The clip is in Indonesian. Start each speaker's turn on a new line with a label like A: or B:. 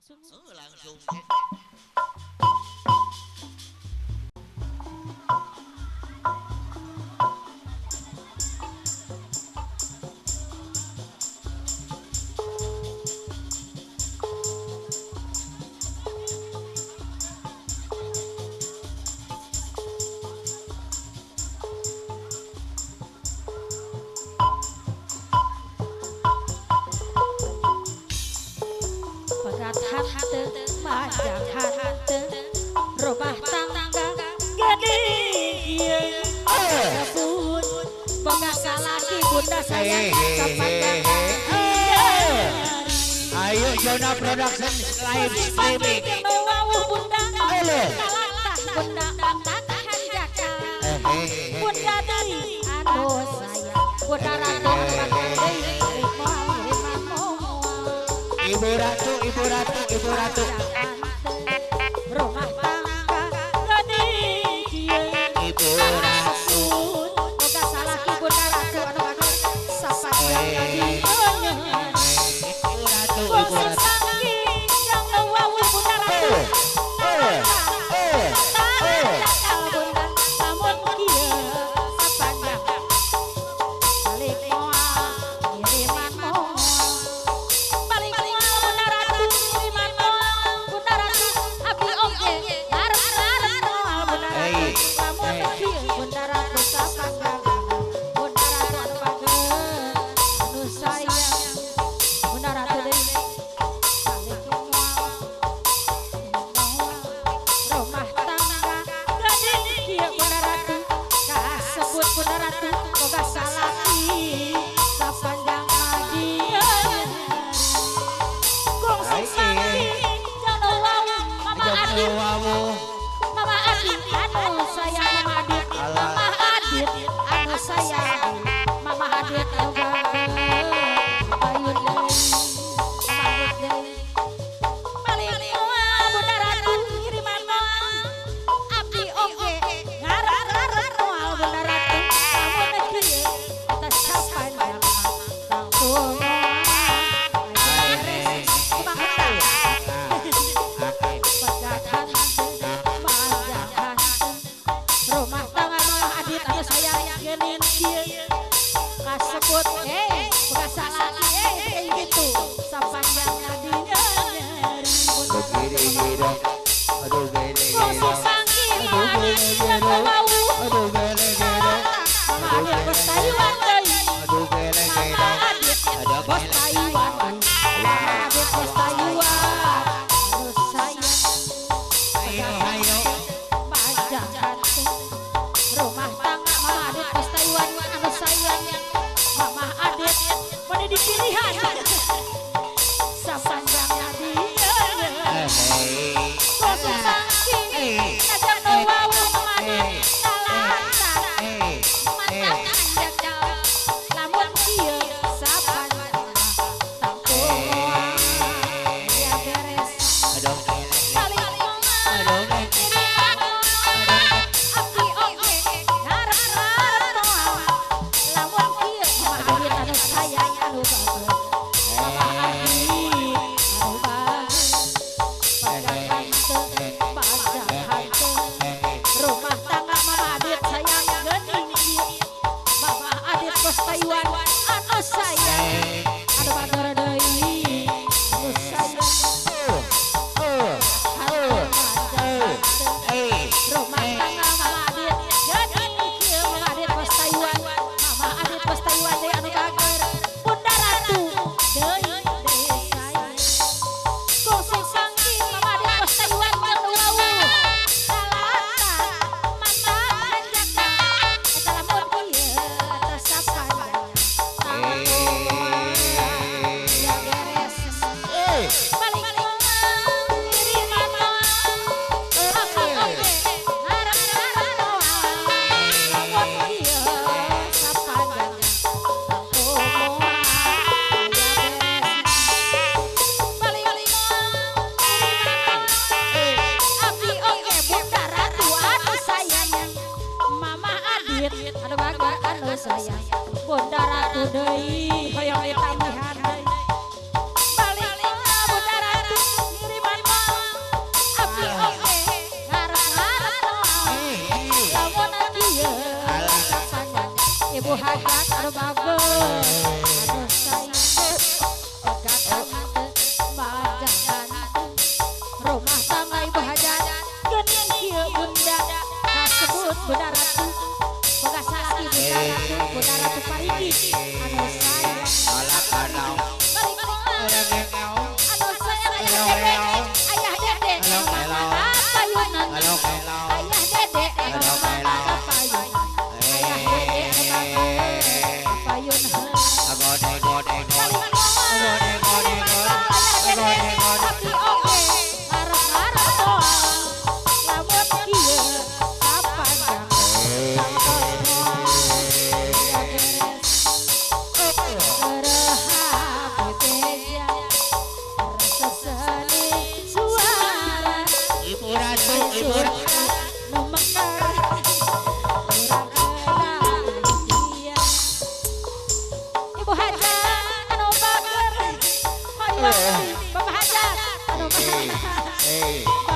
A: langsung.
B: Majak hati rumah tangga gede pun boga salaki bunda sayang
A: Ayo Jona Production live streaming.
B: bunda bunda angkatan jaka bunda dari anu sayang bunda ratu
A: Ibu Ratu, Ibu Ratu, Ibu Ratu.
B: Rumah tangga gede
A: Ibu Ratu.
B: boga salaki bunda ratu anu bagus sapa
A: Ibu Ratu, Ibu Ratu.
B: yang nawawi bunda ratu bunda lamun kieu sapanjang balik moal kiriman moal balik moal bunda ratu kiriman moal bunda ratu abdi oge garep moal bunda ratu lamun kieu bunda ratu sapanjang bunda ratu anu bagus anu sayang bunda ratu deui balik moal rumah tangga gede kieu bunda ratu kasebut bunda ratu boga salaki sapanjang adieu kongsi sakti jano wawu mama adit mama adit anu sayang mama adit mama adit anu sayang mama adit anu bagus bayun deui mama adit deui balik moal bunda ratu kiriman moal abdi oge ngarep moal bunda ratu lamun kieu eta sapanjang tangtung rumah tangga mama adit anu sayang geunin kieu kasebut boga salaki kayak gitu sapanjang adieu
A: Begini dong. Aduh gini
B: kongsi sangki mama adit yang wawu
A: Aduh gini dong.
B: mama adit bos Taiwan deui
A: Aduh gini
B: mama adit bos Taiwan mama adit bos Taiwan anu sayang
A: Ayo, ayo.
B: majak hati rumah tangga mama adit bos Taiwan anu sayang mama adit pada dipilihan sapanjang adieu kongsi sangki ngajak nu wawu mama adit talatak mantap anjak lamun kieu sapanjang tangtung ya beres
A: Aduh gini.
B: balik moal kiriman moal abdi oge ngarep moal lamun kieu mama adit anu sayang anu bagus mama adit anu bagus pajak hante rumah tangga mama adit sayang geuning kieu mama adit bos Taiwan anu sayang anu batur deui anu sayang rumah tangga mama adit geuning kieu mama adit bos Taiwan mama adit bos Taiwan deui anu bager bunda ratu deui sayang kongsi sangki mama adit bos Taiwan jeung nu wawu talatak mantap anjaka eta lamun kieu eta sapanjang tanggung ya beres balik moal kiriman moal abdi oge ngarep moal lamun kieu sapanjang tanggung moal ya beres balik moal kiriman moal abdi oge bunda ratu anu sayang mama adit anu bagus anu sayang bunda ratu deui hoyong ditamihan deui balik moal bunda ratu ngirim
A: eh